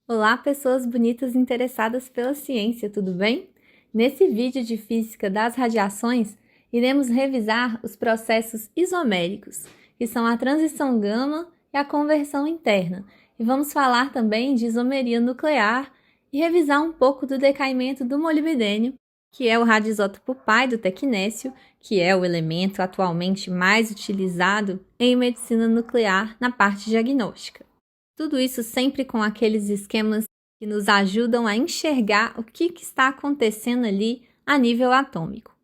Olá, pessoas bonitas interessadas pela ciência, tudo bem? Nesse vídeo de física das radiações, iremos revisar os processos isoméricos, que são a transição gama e a conversão interna, e vamos falar também de isomeria nuclear e revisar um pouco do decaimento do molibdênio, que é o radioisótopo pai do tecnécio, que é o elemento atualmente mais utilizado em medicina nuclear na parte diagnóstica. Tudo isso sempre com aqueles esquemas que nos ajudam a enxergar o que está acontecendo ali a nível atômico.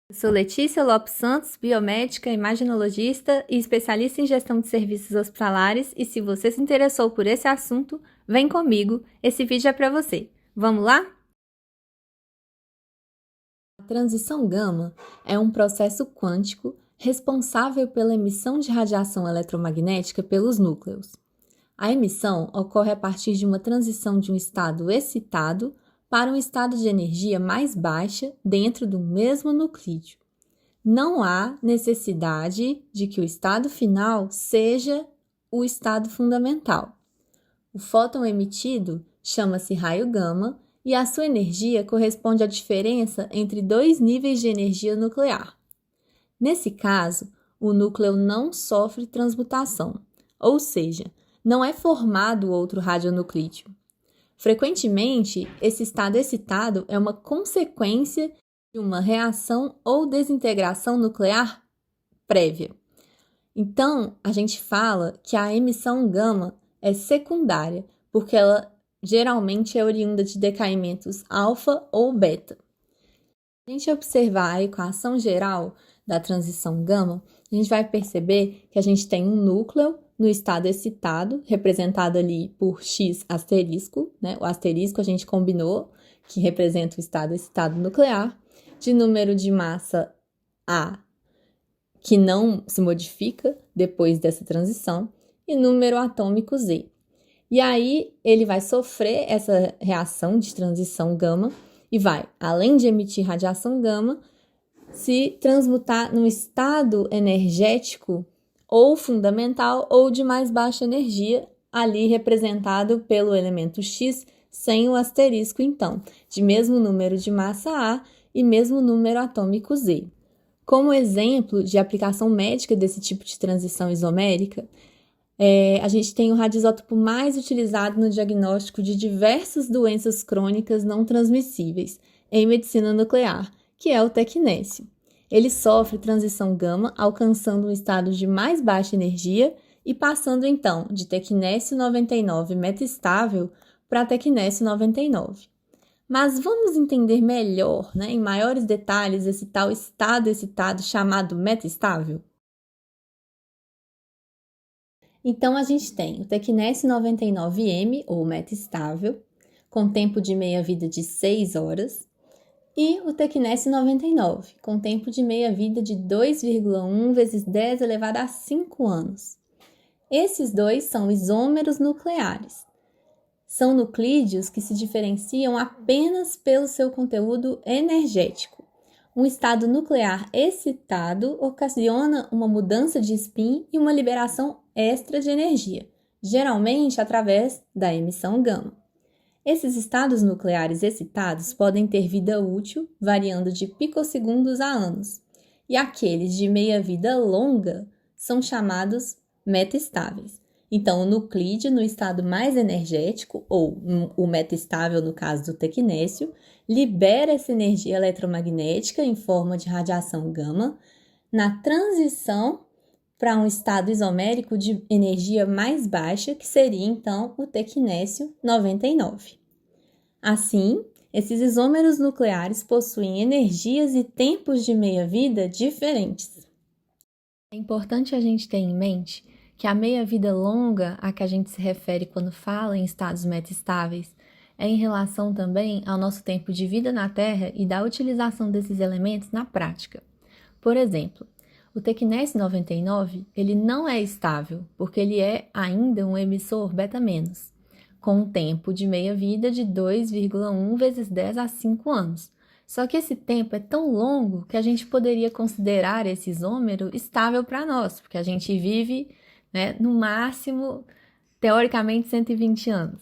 Eu sou Letícia Lopes Santos, biomédica, imaginologista e especialista em gestão de serviços hospitalares, e se você se interessou por esse assunto, vem comigo, esse vídeo é para você. Vamos lá? A transição gama é um processo quântico responsável pela emissão de radiação eletromagnética pelos núcleos. A emissão ocorre a partir de uma transição de um estado excitado para um estado de energia mais baixa dentro do mesmo nuclídeo. Não há necessidade de que o estado final seja o estado fundamental. O fóton emitido chama-se raio gama e a sua energia corresponde à diferença entre dois níveis de energia nuclear. Nesse caso, o núcleo não sofre transmutação, ou seja, não é formado outro radionuclídeo. Frequentemente, esse estado excitado é uma consequência de uma reação ou desintegração nuclear prévia. Então, a gente fala que a emissão gama é secundária, porque ela geralmente é oriunda de decaimentos alfa ou beta. Se a gente observar a equação geral da transição gama, a gente vai perceber que a gente tem um núcleo no estado excitado, representado ali por X asterisco, né? O asterisco a gente combinou, que representa o estado excitado nuclear, de número de massa A, que não se modifica depois dessa transição, e número atômico Z. E aí ele vai sofrer essa reação de transição gama e vai, além de emitir radiação gama, se transmutar num estado energético ou fundamental ou de mais baixa energia, ali representado pelo elemento X sem o asterisco, então, de mesmo número de massa A e mesmo número atômico Z. Como exemplo de aplicação médica desse tipo de transição isomérica, a gente tem o radioisótopo mais utilizado no diagnóstico de diversas doenças crônicas não transmissíveis em medicina nuclear, que é o tecnécio. Ele sofre transição gama, alcançando um estado de mais baixa energia e passando então de tecnécio 99 metastável para tecnécio 99. Mas vamos entender melhor, em maiores detalhes, esse tal estado excitado chamado metastável? Então, a gente tem o tecnécio 99M, ou metastável, com tempo de meia-vida de 6 horas, e o tecnécio 99, com tempo de meia-vida de 2,1 vezes 10 elevado a 5 anos. Esses dois são isômeros nucleares. São nuclídeos que se diferenciam apenas pelo seu conteúdo energético. Um estado nuclear excitado ocasiona uma mudança de spin e uma liberação extra de energia, geralmente através da emissão gama. Esses estados nucleares excitados podem ter vida útil, variando de picosegundos a anos, e aqueles de meia-vida longa são chamados metastáveis. Então, o nuclídeo no estado mais energético, ou o metastável no caso do tecnécio, libera essa energia eletromagnética em forma de radiação gama na transição para um estado isomérico de energia mais baixa, que seria então o tecnécio 99. Assim, esses isômeros nucleares possuem energias e tempos de meia-vida diferentes. É importante a gente ter em mente que a meia-vida longa a que a gente se refere quando fala em estados metastáveis é em relação também ao nosso tempo de vida na Terra e da utilização desses elementos na prática. Por exemplo, o tecnécio 99 ele não é estável, porque ele é ainda um emissor beta-, com um tempo de meia-vida de 2,1 vezes 10 a 5 anos. Só que esse tempo é tão longo que a gente poderia considerar esse isômero estável para nós, porque a gente vive, no máximo, teoricamente, 120 anos.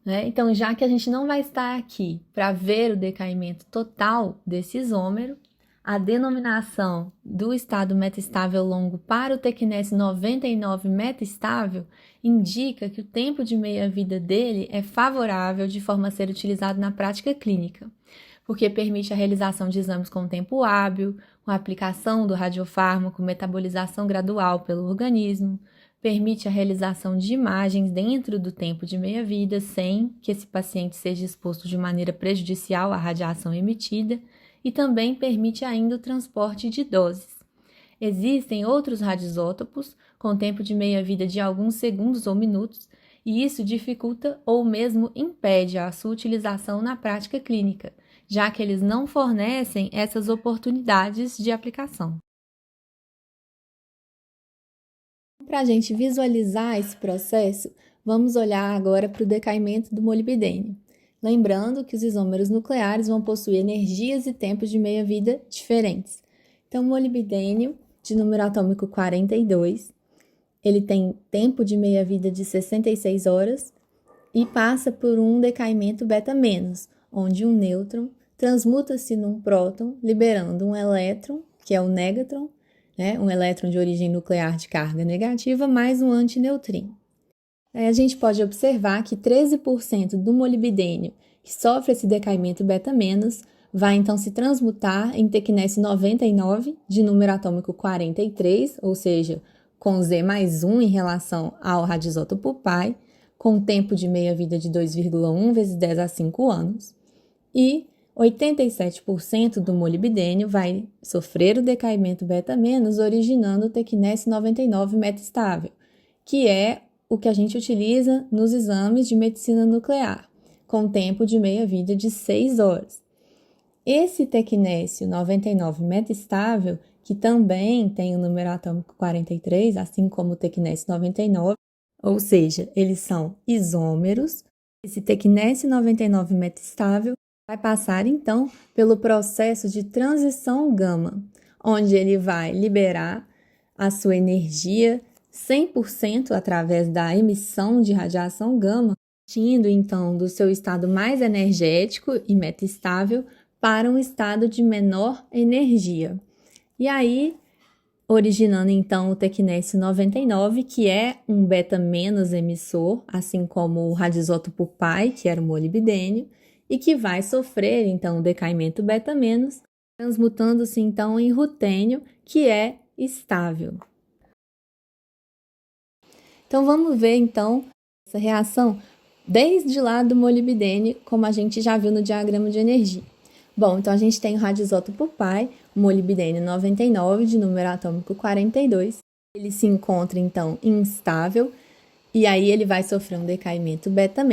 né? Então, já que a gente não vai estar aqui para ver o decaimento total desse isômero, a denominação do estado metastável longo para o TQNS 99 metastável indica que o tempo de meia-vida dele é favorável de forma a ser utilizado na prática clínica, porque permite a realização de exames com tempo hábil, com a aplicação do radiofármaco, metabolização gradual pelo organismo, permite a realização de imagens dentro do tempo de meia-vida sem que esse paciente seja exposto de maneira prejudicial à radiação emitida e também permite ainda o transporte de doses. Existem outros radioisótopos com tempo de meia-vida de alguns segundos ou minutos e isso dificulta ou mesmo impede a sua utilização na prática clínica, já que eles não fornecem essas oportunidades de aplicação. Para a gente visualizar esse processo, vamos olhar agora para o decaimento do molibdênio. Lembrando que os isômeros nucleares vão possuir energias e tempos de meia-vida diferentes. Então, o molibdênio, de número atômico 42, ele tem tempo de meia-vida de 66 horas e passa por um decaimento beta-, onde um nêutron transmuta-se num próton, liberando um elétron, que é o négatron, né? Um elétron de origem nuclear de carga negativa, mais um antineutrino. A gente pode observar que 13% do molibdênio que sofre esse decaimento beta-, vai então se transmutar em TQNS 99, de número atômico 43, ou seja, com Z mais 1 em relação ao radioisótopo π, com tempo de meia-vida de 2,1 vezes 10 a 5 anos, e 87% do molibdênio vai sofrer o decaimento beta-, originando o TQNS 99 metastável, que é o que a gente utiliza nos exames de medicina nuclear, com tempo de meia-vida de 6 horas. Esse TQNS 99 metastável, que também tem o número atômico 43, assim como o TQNS 99, ou seja, eles são isômeros, esse TQNS 99 metastável vai passar, então, pelo processo de transição gama, onde ele vai liberar a sua energia 100% através da emissão de radiação gama, partindo, então, do seu estado mais energético e metastável para um estado de menor energia. E aí, originando, então, o TQNS 99, que é um beta- emissor, assim como o radioisótopo π, que era o molibdênio, e que vai sofrer, então, o decaimento beta-, transmutando-se, então, em rutênio, que é estável. Então, vamos ver, então, essa reação desde lá do molibdênio, como a gente já viu no diagrama de energia. Bom, então a gente tem o radioisótopo π, o molibdênio 99, de número atômico 42. Ele se encontra, então, instável, e aí ele vai sofrer um decaimento beta-,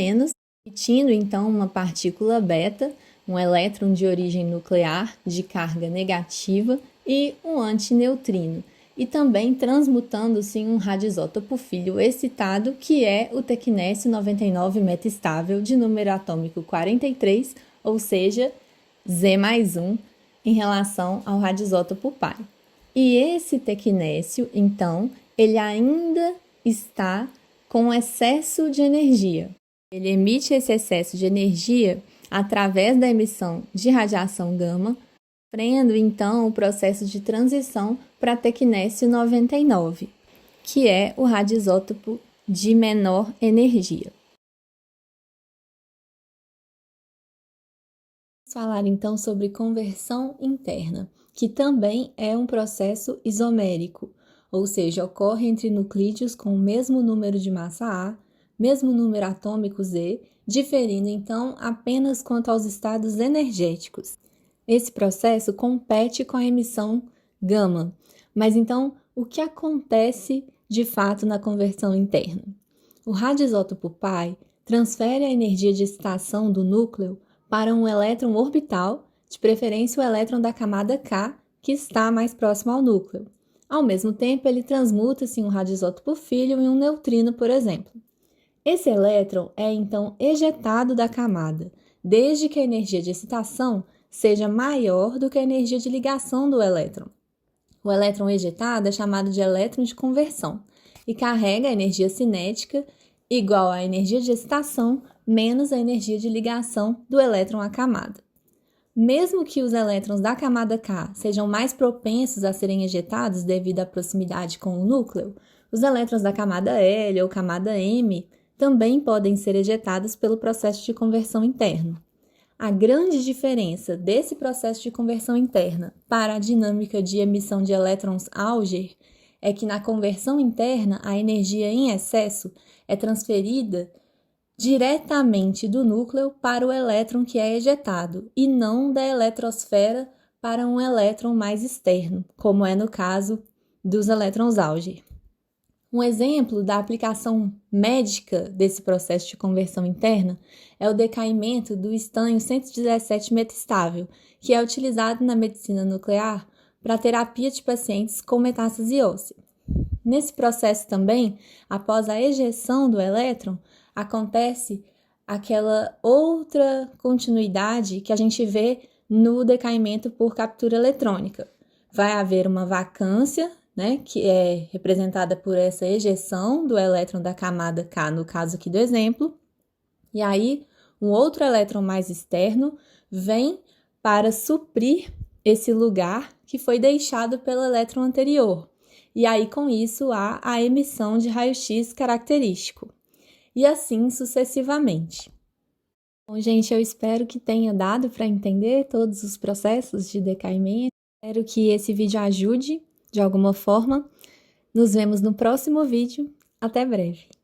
emitindo, então, uma partícula beta, um elétron de origem nuclear de carga negativa e um antineutrino, e também transmutando-se em um radioisótopo filho excitado, que é o TQNS 99 metastável, de número atômico 43, ou seja, Z mais 1, em relação ao radioisótopo π. E esse TQNS, então, ele ainda está com excesso de energia. Ele emite esse excesso de energia através da emissão de radiação gama, sofrendo, então, o processo de transição para TQNS 99, que é o radioisótopo de menor energia. Vamos falar, então, sobre conversão interna, que também é um processo isomérico, ou seja, ocorre entre nuclídeos com o mesmo número de massa A, mesmo número atômico Z, diferindo, então, apenas quanto aos estados energéticos. Esse processo compete com a emissão gama. Mas então, o que acontece de fato na conversão interna? O radioisótopo π transfere a energia de excitação do núcleo para um elétron orbital, de preferência o elétron da camada K, que está mais próximo ao núcleo. Ao mesmo tempo, ele transmuta-se em um radioisótopo filho em um neutrino, por exemplo. Esse elétron é então ejetado da camada, desde que a energia de excitação seja maior do que a energia de ligação do elétron. O elétron ejetado é chamado de elétron de conversão e carrega a energia cinética igual à energia de excitação menos a energia de ligação do elétron à camada. Mesmo que os elétrons da camada K sejam mais propensos a serem ejetados devido à proximidade com o núcleo, os elétrons da camada L ou camada M também podem ser ejetados pelo processo de conversão interno. A grande diferença desse processo de conversão interna para a dinâmica de emissão de elétrons Auger é que na conversão interna a energia em excesso é transferida diretamente do núcleo para o elétron que é ejetado e não da eletrosfera para um elétron mais externo, como é no caso dos elétrons Auger. Um exemplo da aplicação médica desse processo de conversão interna é o decaimento do estanho 117 metastável, que é utilizado na medicina nuclear para terapia de pacientes com metástase óssea. Nesse processo também, após a ejeção do elétron, acontece aquela outra continuidade que a gente vê no decaimento por captura eletrônica. Vai haver uma vacância, que é representada por essa ejeção do elétron da camada K, no caso aqui do exemplo, e aí um outro elétron mais externo vem para suprir esse lugar que foi deixado pelo elétron anterior. E aí, com isso, há a emissão de raio-x característico. E assim sucessivamente. Bom, gente, eu espero que tenha dado para entender todos os processos de decaimento. Espero que esse vídeo ajude de alguma forma. Nos vemos no próximo vídeo. Até breve!